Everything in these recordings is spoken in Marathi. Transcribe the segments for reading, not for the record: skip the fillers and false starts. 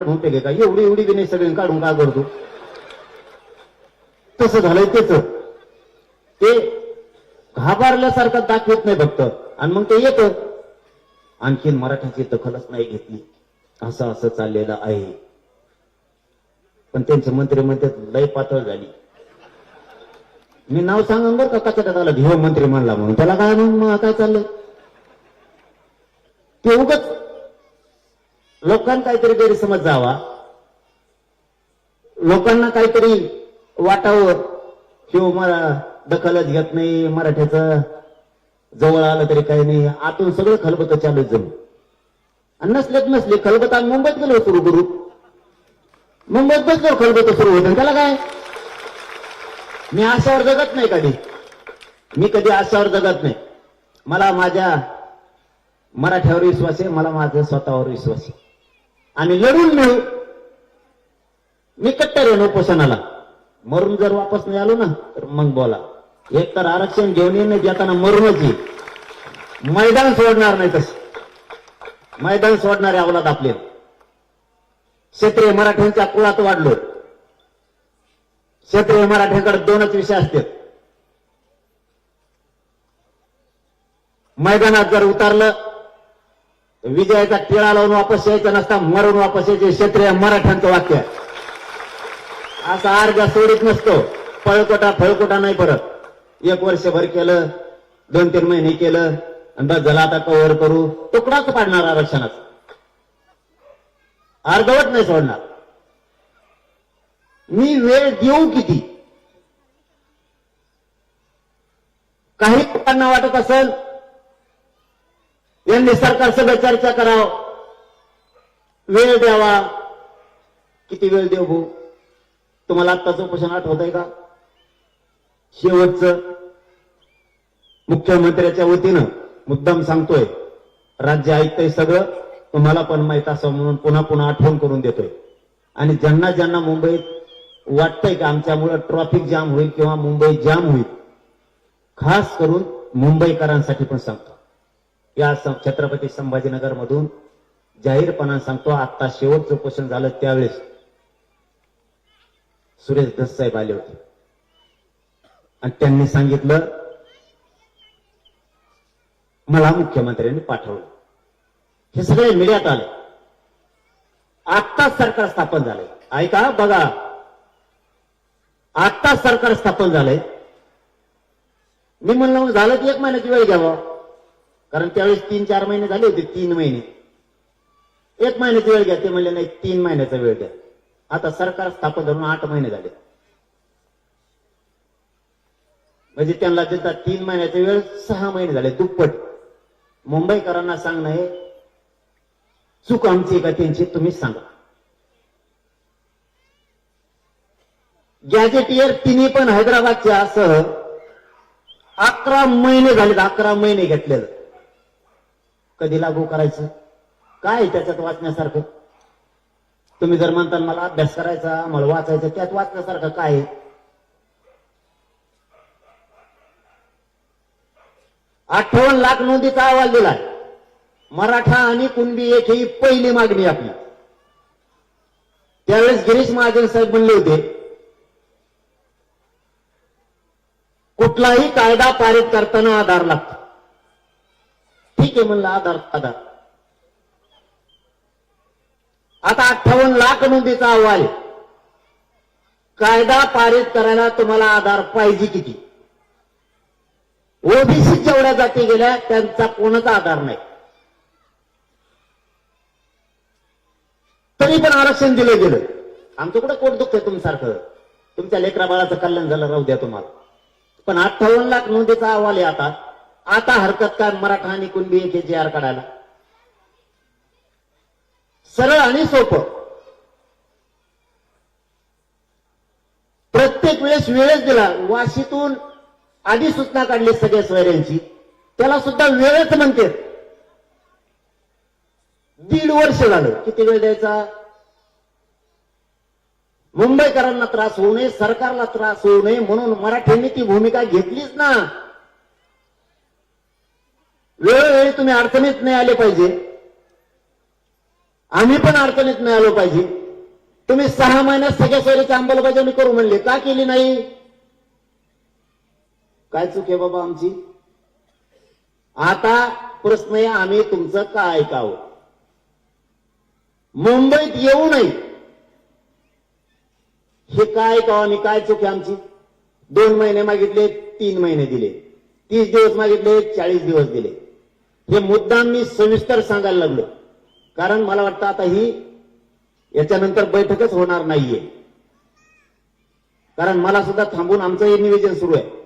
होते का एवढी एवढी बी नाही सगळी काढून का करतो तसं झालंय त्याच ते घाबरल्यासारखं दाखवत नाही फक्त आणि मग ते येतं आणखीन मराठ्याची दखलच नाही घेतली असं असं चाललेलं आहे. पण त्यांचे मंत्री म्हणतात लय पातळ झाली. मी नाव सांगा बरं का कचऱ्यात आलं भिव मंत्री म्हणला म्हणून त्याला काय मग काय चाललंय ते उगच लोकांना काहीतरी गैरसमज जावा लोकांना काहीतरी वाटावं किंवा मला दखलच घेत नाही मराठ्याचं जवळ आलं तरी काही नाही आतून सगळं खलबत चालू जमू आणि नसले खलबत आम्ही मुंबईत गेलो सुरू करू मुंबईत बसलो खलबत सुरू होतं त्याला काय मी आशावर जगत नाही मी कधी आशावर जगत नाही. मला माझ्या मराठ्यावर विश्वास आहे मला माझ्या स्वतःवर विश्वास आहे आणि लढून मिळू. मी कट्टर आहे उपोषणाला मरून जर वापस नाही आलो ना तर मग बोला एक तर आरक्षण घेऊन येणे देताना मरूनच येईल मैदान सोडणार नाही तसं मैदान सोडणारे अवलाद आपले क्षेत्रीय मराठ्यांच्या कुळात वाढलो. क्षेत्रीय मराठ्यांकडे दोनच विषय असतात मैदानात जर उतरलं विजयाचा टिळा लावून वापस यायचा नसता मरून वापस यायचे क्षेत्रीय मराठ्यांचं वाक्य असा अर्घ सोडित नसतो. फळकोटा नाही परत एक वर्षभर केलं 2-3 महिने केलं आणि बस झाला आता कव्हर करू तुकडाच पाडणार आरक्षणाचा अर्धवट नाही सोडणार. मी वेळ देऊ किती काही लोकांना वाटत असेल यांनी सरकार सगळं चर्चा करावं वेळ द्यावा किती वेळ देऊ भाऊ तुम्हाला आत्ताचं उपोषण आठवत आहे का शेवटचं मुख्यमंत्र्याच्या वतीनं मुद्दाम सांगतोय राज्य ऐकतंय सगळं तुम्हाला पण माहित असं म्हणून पुन्हा पुन्हा आठवण करून देतोय आणि ज्यांना ज्यांना मुंबईत वाटतंय की आमच्यामुळे ट्रॅफिक जाम होईल किंवा मुंबई जाम होईल खास करून मुंबईकरांसाठी पण सांगतो या छत्रपती संभाजीनगर मधून जाहीरपणा सांगतो आता शेवटचं उपोषण झालं त्यावेळेस सुरेश धस साहेब आले होते आणि त्यांनी सांगितलं मला मुख्यमंत्र्यांनी पाठवलं हे सगळे मीडियात आले आत्ताच सरकार स्थापन झालंय ऐका बघा आत्ताच सरकार स्थापन झालंय. मी म्हणलं झालं की 1 महिन्याची वेळ घ्यावा कारण त्यावेळेस 3-4 महिने झाले होते 3 महिने 1 महिन्याची वेळ घ्या ते म्हणले नाही 3 महिन्याचा वेळ घ्या. आता सरकार स्थापन झालं 8 महिने झाले म्हणजे त्यांना देतात 3 महिन्याचा वेळ 6 महिने झाले दुप्पट. मुंबईकरांना सांगणं हे चूक आमची का त्यांची तुम्हीच सांगा. गॅजेटियर तिन्ही पण हैदराबादच्या सह 11 महिने झाले 11 महिने घेतलेलं कधी लागू करायचं काय त्याच्यात वाचण्यासारखं तुम्ही जर म्हणता मला अभ्यास करायचा मला वाचायचं त्यात वाचण्यासारखं काय 58 लाख नोंदीचा अहवाल दिलाय. मराठा आणि कुणबी एक ही पहिली मागणी आपली. त्यावेळेस गिरीश महाजन साहेब म्हणले होते कुठलाही कायदा पारित करताना आधार लागतो. ठीक आहे म्हणलं आधार आता 58 लाख नोंदीचा अहवाल कायदा पारित करायला तुम्हाला आधार पाहिजे किती. ओबीसी जेवढ्या जाती गेल्या त्यांचा कोणाचा आधार नाही तरी पण आरक्षण दिलं गेलं. आमचं कुठं पोट दुखतंय तुमच्यासारखं तुमच्या लेकरा बाळाचं कल्याण झालं राहू द्या तुम्हाला पण 58 लाख नोंदीचा अहवाल आहे. आता हरकत काय मराठा आणि कुणबी एक जे आर काढायला सरळ आणि सोपं. प्रत्येक वेळेस दिला वाशीतून आधी सूचना काढली सगळ्या सोयऱ्यांची त्याला सुद्धा वेळच म्हणते 1.5 वर्ष झालं. किती वेळ द्यायचा मुंबईकरांना त्रास होऊ नये सरकारला त्रास होऊ नये म्हणून मराठ्यांनी ती भूमिका घेतलीच ना. वेळोवेळी तुम्ही अडचणीत नाही आले पाहिजे आम्ही पण अडचणीत नाही आलो पाहिजे. तुम्ही 6 महिन्यात सगळ्या सोयीची अंमलबजावणी करू म्हणले, का केली नाही? काय चूक आहे बाबा आमची? आता प्रश्न आहे, आम्ही तुमचं का ऐकावं? मुंबईत येऊ नये हे काय ऐकावं आम्ही? काय चूक आहे आमची? 2 महिने मागितले, 3 महिने दिले. 30 दिवस मागितले, 40 दिवस दिले. हे मुद्दाम मी सविस्तर सांगायला लागलो, कारण मला वाटतं आता ही याच्यानंतर बैठकच होणार नाहीये. कारण मला सुद्धा थांबून आमचं हे निवेदन सुरू आहे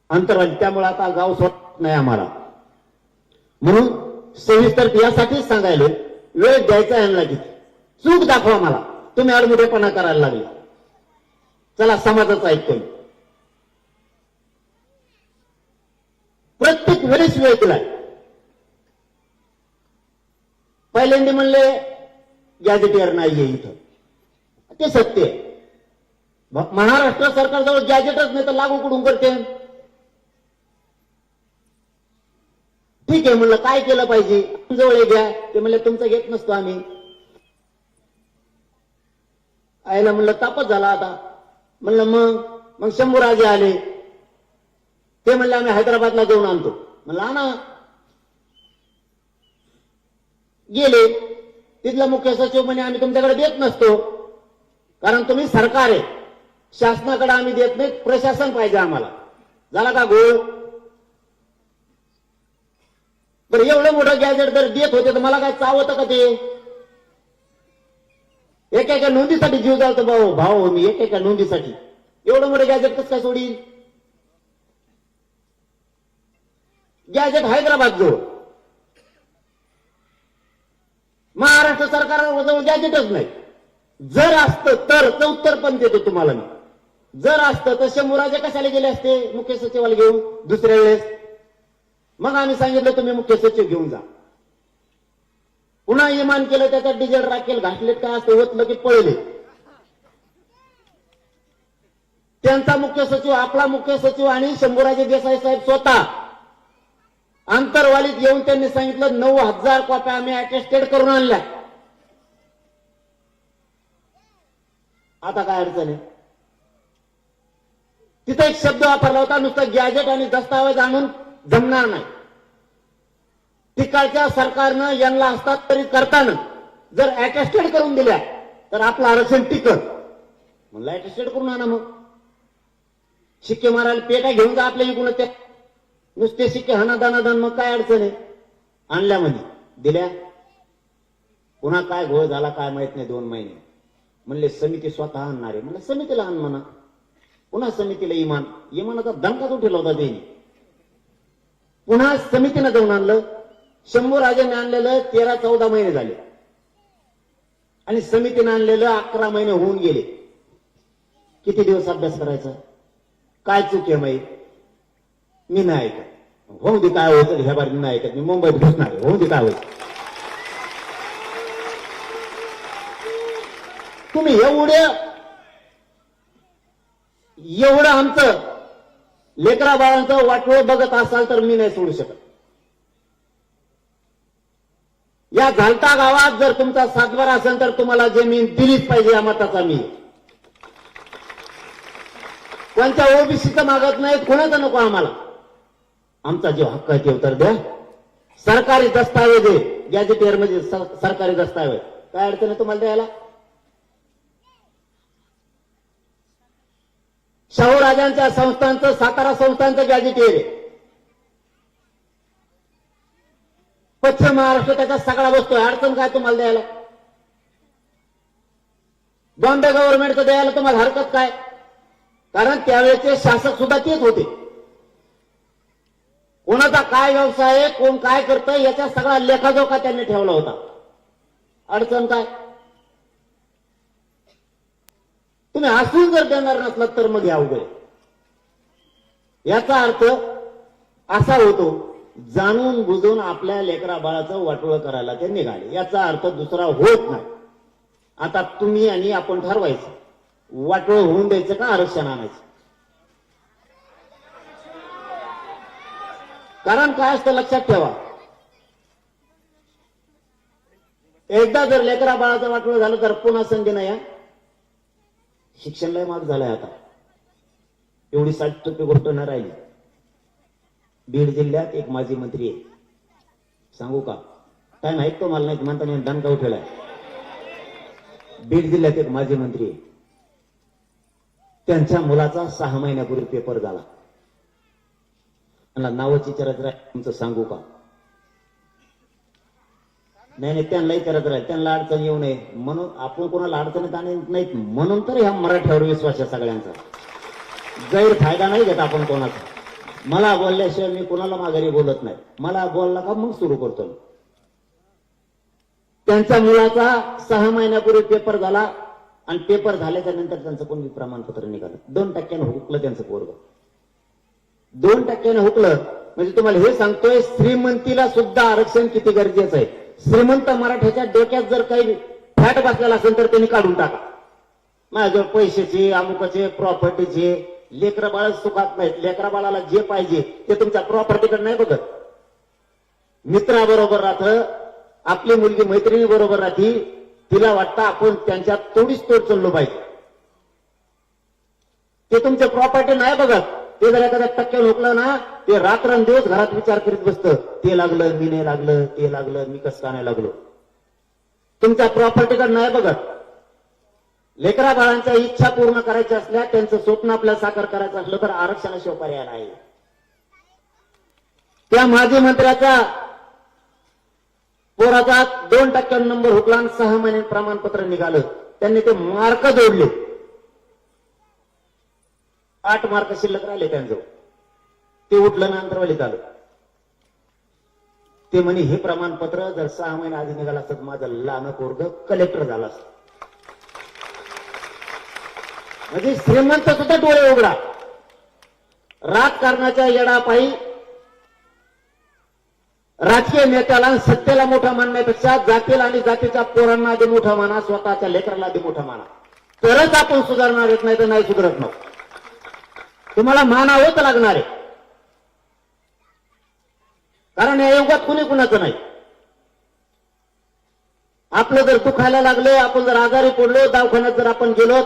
अंतर्वाली, त्यामुळे आता गाव सोडत नाही आम्हाला. म्हणून सविस्तर यासाठीच सांगायला, वेळ द्यायचा यांना किती. चूक दाखवा मला. तुम्ही आडमुठेपणा करायला लागले. चला समाजाचं ऐकतोय. प्रत्येक वेळेस वेळ दिलाय. पहिल्यांदा म्हणले गॅजेटियर नाहीये इथं, ते सत्य आहे. महाराष्ट्र सरकारजवळ गॅजेटच नाही तर लागू कुठून करते? ठीक आहे म्हणलं, काय केलं पाहिजे? जवळ घ्या. ते म्हणले तुमचं घेत नसतो आम्ही. आयला म्हणलं तापच झाला आता. म्हणलं मग शंभूराजे आले. ते म्हणले आम्ही हैदराबादला जाऊन आणतो. म्हणलं आणा. गेले. तिथला मुख्य सचिव म्हणे आम्ही तुमच्याकडे देत नसतो, कारण तुम्ही सरकार आहे, शासनाकडे आम्ही देत नाही, प्रशासन पाहिजे आम्हाला. झाला का गोळ? बरं, एवढं मोठं गॅजेट जर देत होते तर मला काय चावतं का ते? एका नोंदीसाठी जीव जातो भाऊ मी, एका नोंदीसाठी एवढं मोठं गॅजेट कसं काय सोडील? गॅजेट हैदराबाद जवळ, महाराष्ट्र सरकारजवळ गॅजेटच नाही. जर असतं तर उत्तर पण देतो तुम्हाला मी. जर असतं तर शंभूराजे कशाला गेले असते मुख्य सचिवाला घेऊन दुसऱ्या वेळेस? मग आम्ही सांगितलं तुम्ही मुख्य सचिव घेऊन जा. पुन्हा इमान केलं, त्याचा डिझेल राखेल घातलेत काय असते, होतलं की पळले. त्यांचा मुख्य सचिव, आपला मुख्य सचिव आणि शंभूराजे देसाई साहेब स्वतः आंतरवालीत येऊन त्यांनी सांगितलं 9,000 कॉप्या आम्ही अटेस्टेड करून आणल्या. आता काय अडचण आहे? तिथं एक शब्द वापरला होता, नुसतं गॅजेट आणि दस्तावेज आणून जमणार नाही. तिकडच्या सरकारनं यांना हस्तांतरित करताना जर अटेस्टेड करून दिल्या तर आपलं आरक्षण टिकत. म्हणलं अटेस्टेड करून आणा. मग शिक्के मारायला पेटा घेऊन जा आपल्या इकडून, त्या नुसते शिक्के हनादानादान. मग काय अडचण आहे? आणल्यामध्ये दिल्या. पुन्हा काय घोळ झाला काय माहित नाही. 2 महिने म्हणले समिती स्वतः आणणार आहे. म्हणलं समितीला आण म्हणा. पुन्हा समितीला इमानाचा दणकाच उठेला होता त्यांनी. पुन्हा समितीनं जाऊन आणलं. शंभूराजेने आणलेलं 13-14 महिने झाले आणि समितीने आणलेलं 11 महिने होऊन गेले. किती दिवस अभ्यास करायचा? काय चूक आहे माहीत? मी नाही ऐकत. होऊ दे काय होतं ह्या बारीने नाही ऐकत. मी मुंबईत घुसणार आहे. होऊ दे काय होत. तुम्ही एवढं आमचं लेकरा बाळांचं वाटोळ बघत असाल तर मी नाही सोडू शकत. या घालता गावात जर तुमचा सातबारा असेल तर तुम्हाला जमीन दिलीच पाहिजे. या मताचा मी. कोणत्या ओबीसीचं मागत नाहीत, कोणाचं नको आम्हाला. आमचा जो हक्क आहे ते उत्तर द्या. सरकारी दस्तावेज आहे, गॅजेटियर मध्ये सरकारी दस्तावेज. काय अडचण आहे तुम्हाला द्यायला? शाहू राजांच्या संस्थांचं, सातारा संस्थांचं गॅजेटियर आहे. पश्चिम महाराष्ट्र त्याचा सगळा बसतोय. अडचण काय तुम्हाला द्यायला? बॉम्बे गव्हर्नमेंटचं द्यायला तुम्हाला हरकत काय? कारण त्यावेळेचे शासक सुद्धा तेच होते. कोणाचा काय व्यवसाय आहे, कोण काय करतं याचा सगळा लेखाजोखा त्यांनी ठेवला होता. अडचण काय? तुम्ही हसून जर देणार नसलात तर मग या अवघड. याचा अर्थ असा होतो, जाणून बुजून आपल्या लेकरा बाळाचं वाटोळं करायला ते निघाले. याचा अर्थ दुसरा होत नाही. आता तुम्ही आणि आपण ठरवायचं, वाटोळं होऊन द्यायचं का आरक्षण आणायचं? कारण काय असतं लक्षात ठेवा, एकदा जर लेकरा बाळाचं वाटलं झालं तर पुन्हा संधी नाही. शिक्षण लय महाग झालंय आता, एवढी 60% गोष्ट न राहिली. बीड जिल्ह्यात एक माजी मंत्री आहे, सांगू का? टाइम ऐकतो मला नाही म्हणता मी दणका उठेलाय. बीड जिल्ह्यात एक माजी मंत्री आहे, त्यांच्या मुलाचा 6 महिन्यापूर्वी पेपर झाला. त्यांना नावाची विचारत राहील तुमचं सांगू का? नाही त्यांना विचारत राहील, त्यांना अडचण येऊ नये म्हणून आपण कोणाला अडचणीत आणत नाहीत म्हणून तर ह्या मराठ्यावर विश्वास आहे सगळ्यांचा. गैरफायदा नाही घेत आपण कोणाचा. मला बोलल्याशिवाय मी कोणाला माघारी बोलत नाही. मला बोलला का मग सुरू करतो. त्यांच्या मुलाचा 6 महिन्यापूर्वी पेपर झाला आणि पेपर झाल्याच्या नंतर त्यांचं कोणी प्रमाणपत्र निघालं. 2% हुकलं त्यांचं पोरग. 2% हुकलं म्हणजे तुम्हाला हे सांगतोय श्रीमंतीला सुद्धा आरक्षण किती गरजेचं आहे. श्रीमंत मराठ्याच्या डोक्यात जर काही फॅट बसलेला असेल तर त्यांनी काढून टाका. माझ्याजवळ पैशाचे अमुकाचे प्रॉपर्टीचे लेकरं बाळ सुखात नाहीत. लेकरा बाळाला जे पाहिजे ते तुमच्या प्रॉपर्टीकडे नाही बघत. मित्राबरोबर राहतं, आपली मुलगी मैत्रिणी बरोबर राहती, तिला वाटतं आपण त्यांच्यात थोडीच तोड चाललो पाहिजे. ते तुमच्या प्रॉपर्टी नाही बघत. ते जर एखाद्या टक्क्यावर हुकलं ना ते रात्रंदिवस घरात विचार करीत बसतं, ते लागलं मी नाही लागलं, ते लागलं मी कसं का नाही लागलो. तुमच्या प्रॉपर्टीकडे नाही बघत. लेकरा बाळांच्या इच्छा पूर्ण करायच्या असल्या, त्यांचं स्वप्न आपल्याला साकार करायचं असलं तर आरक्षणाशिवाय पर्याय नाही. त्या माजी मंत्र्याचा पोराचा 2% नंबर हुकला आणि 6 महिने प्रमाणपत्र निघालं. त्यांनी ते मार्क जोडले. 8 मार्क शिल्लक राहिले त्यांजवळ. ते उठलं ना अंतरवालीत आलं. ते म्हणे हे प्रमाणपत्र जर 6 महिने आधी निघालं असतं माझं लहान पोरग कलेक्टर झालं असतं. म्हणजे श्रीमंत सुद्धा डोळे उघडा. राजकारणाच्या येडापायी राजकीय नेत्याला सत्तेला मोठा मानण्यापेक्षा जातीला आणि जातीच्या पोरांना आधी मोठा माना, स्वतःच्या लेकराला आधी मोठा माना, तरच आपण सुधारणार येत नाही तर नाही सुधारत. मग तुम्हाला मानावंच लागणार आहे. कारण या युगात कुणी कुणाचं नाही. आपलं जर दुखायला लागलं, आपण जर आजारी पडलो, दवाखान्यात जर आपण गेलो,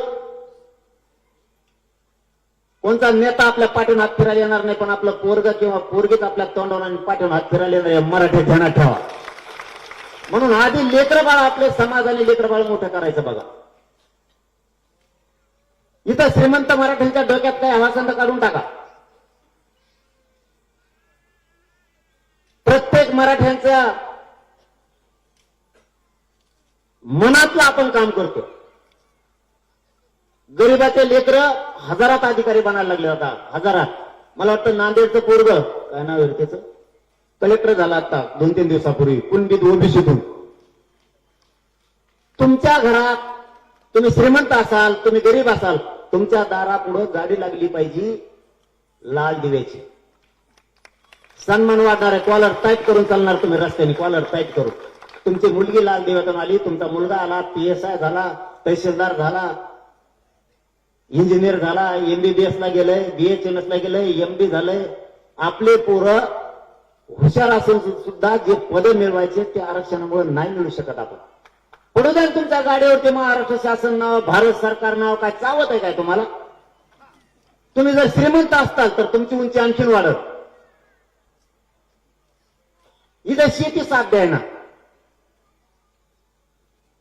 कोणता नेता आपल्या पाठीवर हात फिरायला येणार नाही, पण आपलं पोरग किंवा पोरगीच आपल्या तोंडावर आणि पाठीवर हात फिरायला येणार आहे. मराठी ध्यानात ठेवा. म्हणून आधी लेकर बाळ आपले समाजाने लेकर बाळ मोठं करायचं बघा. इथं श्रीमंत मराठ्यांच्या डोक्यात काय हवा संत काढून टाका. प्रत्येक मराठ्यांच्या मनातलं आपण काम करतो. गरिबाचे लेकर हजारात अधिकारी बनायला लागले आता, हजारात. मला वाटतं नांदेडचं पोरग काय नाव आहे त्याचं, कलेक्टर झाला आता 2-3 दिवसापूर्वी कुणबीत ओबीसीतून. तुमच्या घरात तुम्ही श्रीमंत असाल, तुम्ही गरीब असाल, तुमच्या दारापुढं गाडी लागली पाहिजे लाल दिव्याची, सन्मान वाटणार आहे. कॉलर टाईट करून चालणार तुम्ही रस्त्याने, कॉलर टाईट करून. तुमची मुलगी लाल दिव्यातून आली, तुमचा मुलगा आला, PSI झाला, तहसीलदार झाला, इंजिनियर झाला, MBBS ला गेलंय, BHMS ला गेलंय, MD झालंय. आपले पोरं हुशार असून सुद्धा जे पद मिळवायचे ते आरक्षणामुळे नाही मिळू शकत. आपण पुढे जाऊन तुमच्या गाडीवरती महाराष्ट्र शासन नाव, भारत सरकार नाव काय चावत आहे काय तुम्हाला? तुम्ही जर श्रीमंत असताल तर तुमची उंची आणखीन वाढत. इथं शेती साथ द्याय ना,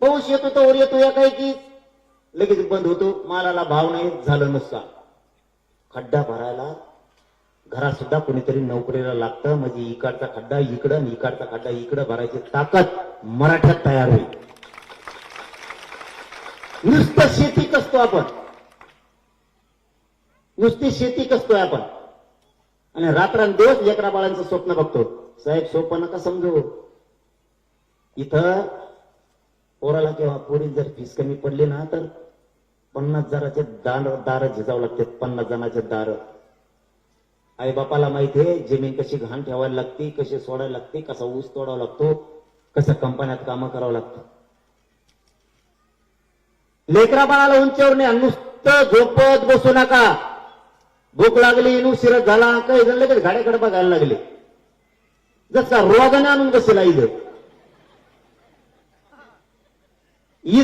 पाऊस येतो तर वर येतो, या काही की लगेच बंद होतो, मालाला भाव नाही, झालं नुसतं. खड्डा भरायला घरात सुद्धा कोणीतरी नोकरीला लागतं. म्हणजे इकडचा खड्डा इकडं आणि इकडचा खड्डा इकडं भरायची ताकद मराठ्यात तयार होईल. नुसतं शेती कसतो आपण, नुसती शेती कसतोय आपण आणि रात्रंदिवस लेकरा बाळांचं स्वप्न बघतो. साहेब सोपं नका समजू. इथं पोराला किंवा पोरी जर फीस कमी पडली ना तर 50,000चे दार झिजावं लागते. 50 जणांचे दार. आई बापाला माहिती आहे जमीन कशी घाण ठेवायला लागते, कशी सोडायला लागते, कसा ऊस तोडावा लागतो, कसं कंपन्यात कामं करावं लागतं. लेकरा बाळाला उंचीवर नाही, नुसतं झोपत बसू नका. भूक लागली, उशीर झाला, काही जण लगेच गाड्याकडे बघायला लागले. जसा रोगाने आणून बसेला इथं